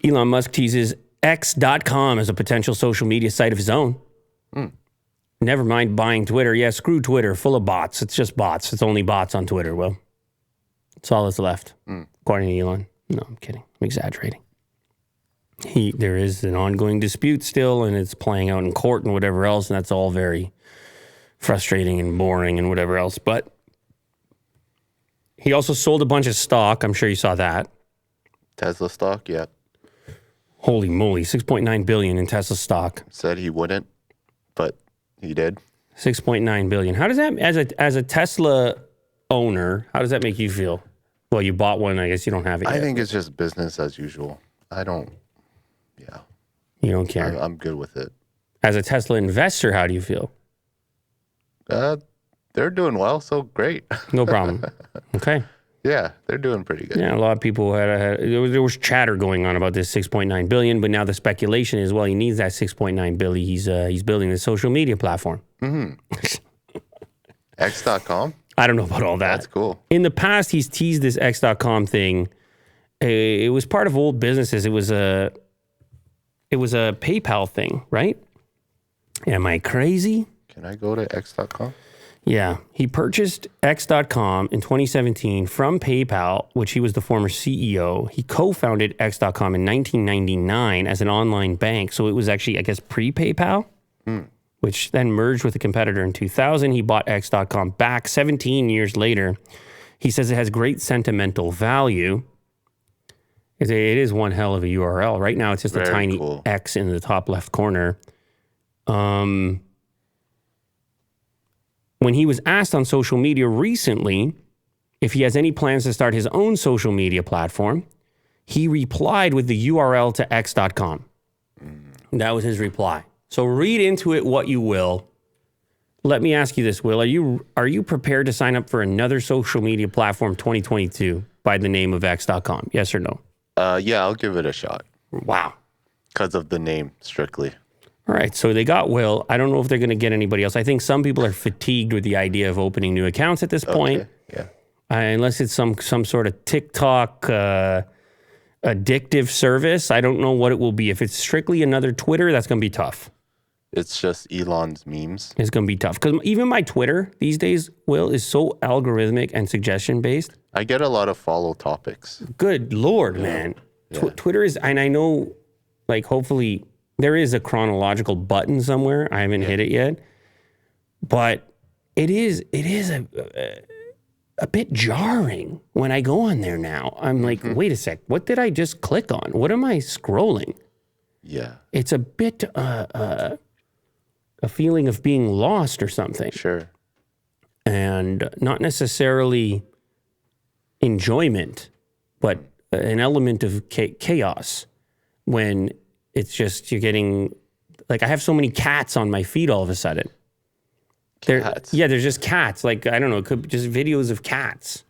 Elon Musk teases X.com as a potential social media site of his own. Never mind buying Twitter. Yeah, screw Twitter. Full of bots. It's just bots. It's only bots on Twitter. Well, that's all that's left, according to Elon. No, I'm kidding. I'm exaggerating. There is an ongoing dispute still, and it's playing out in court and whatever else, and that's all very frustrating and boring and whatever else. But he also sold a bunch of stock. I'm sure you saw that. Tesla stock, yeah. Holy moly, $6.9 billion in Tesla stock. Said he wouldn't, but he did. $6.9 billion. How does that, as a Tesla owner, how does that make you feel? Well, you bought one. I guess you don't have it yet. I think it's just business as usual. I don't, yeah. You don't care? I'm good with it. As a Tesla investor, how do you feel? They're doing well, so great. No problem. Okay. Yeah, they're doing pretty good. Yeah, a lot of people there was chatter going on about this $6.9 billion, but now the speculation is, well, he needs that $6.9 billion. He's building the social media platform. X.com? I don't know about all that. That's cool. In the past, he's teased this X.com thing. It was part of old businesses. It was a PayPal thing, right? Am I crazy? Can I go to X.com? Yeah. He purchased X.com in 2017 from PayPal, which he was the former CEO. He co-founded X.com in 1999 as an online bank. So it was actually, I guess, pre-PayPal, which then merged with a competitor in 2000. He bought X.com back 17 years later. He says it has great sentimental value. It is one hell of a URL. Right now, it's just a tiny X in the top left corner. When he was asked on social media recently if he has any plans to start his own social media platform, he replied with the URL to X.com. That was his reply. So read into it what you will. Let me ask you this, Will. Are you prepared to sign up for another social media platform 2022 by the name of X.com? Yes or no? Yeah, I'll give it a shot. Wow. Because of the name, strictly. All right, so they got Will. I don't know if they're going to get anybody else. I think some people are fatigued with the idea of opening new accounts at this point. Yeah. Unless it's some sort of TikTok addictive service. I don't know what it will be. If it's strictly another Twitter, that's going to be tough. It's just Elon's memes. It's going to be tough. Because even my Twitter these days, Will, is so algorithmic and suggestion-based. I get a lot of follow topics. Good Lord, man. Yeah. Twitter is, and I know, like, hopefully there is a chronological button somewhere. I haven't hit it yet. But it is a bit jarring when I go on there now. I'm like, wait a sec. What did I just click on? What am I scrolling? Yeah. It's a bit a feeling of being lost or something. Sure. And not necessarily enjoyment, but an element of chaos when it's just you're getting, like, I have so many cats on my feed all of a sudden. Cats? Yeah, there's just cats. Like, I don't know, it could be just videos of cats.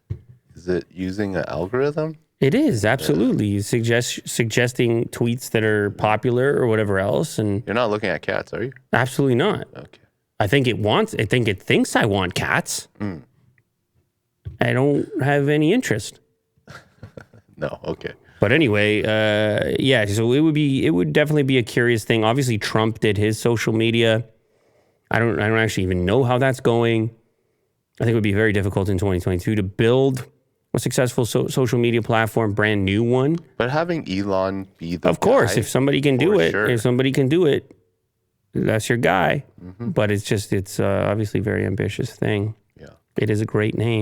Is it using an algorithm? It is, absolutely. Yeah. Suggesting tweets that are popular or whatever else. And you're not looking at cats, are you? Absolutely not. Okay. I think it thinks I want cats. I don't have any interest. No, okay. But anyway, yeah, so it would definitely be a curious thing. Obviously, Trump did his social media. I don't actually even know how that's going. I think it would be very difficult in 2022 to build a successful social media platform, brand new one. But having Elon be the Of course, guy, if somebody can do it, sure. if somebody can do it, that's your guy. But it's obviously a very ambitious thing. Yeah. It is a great name.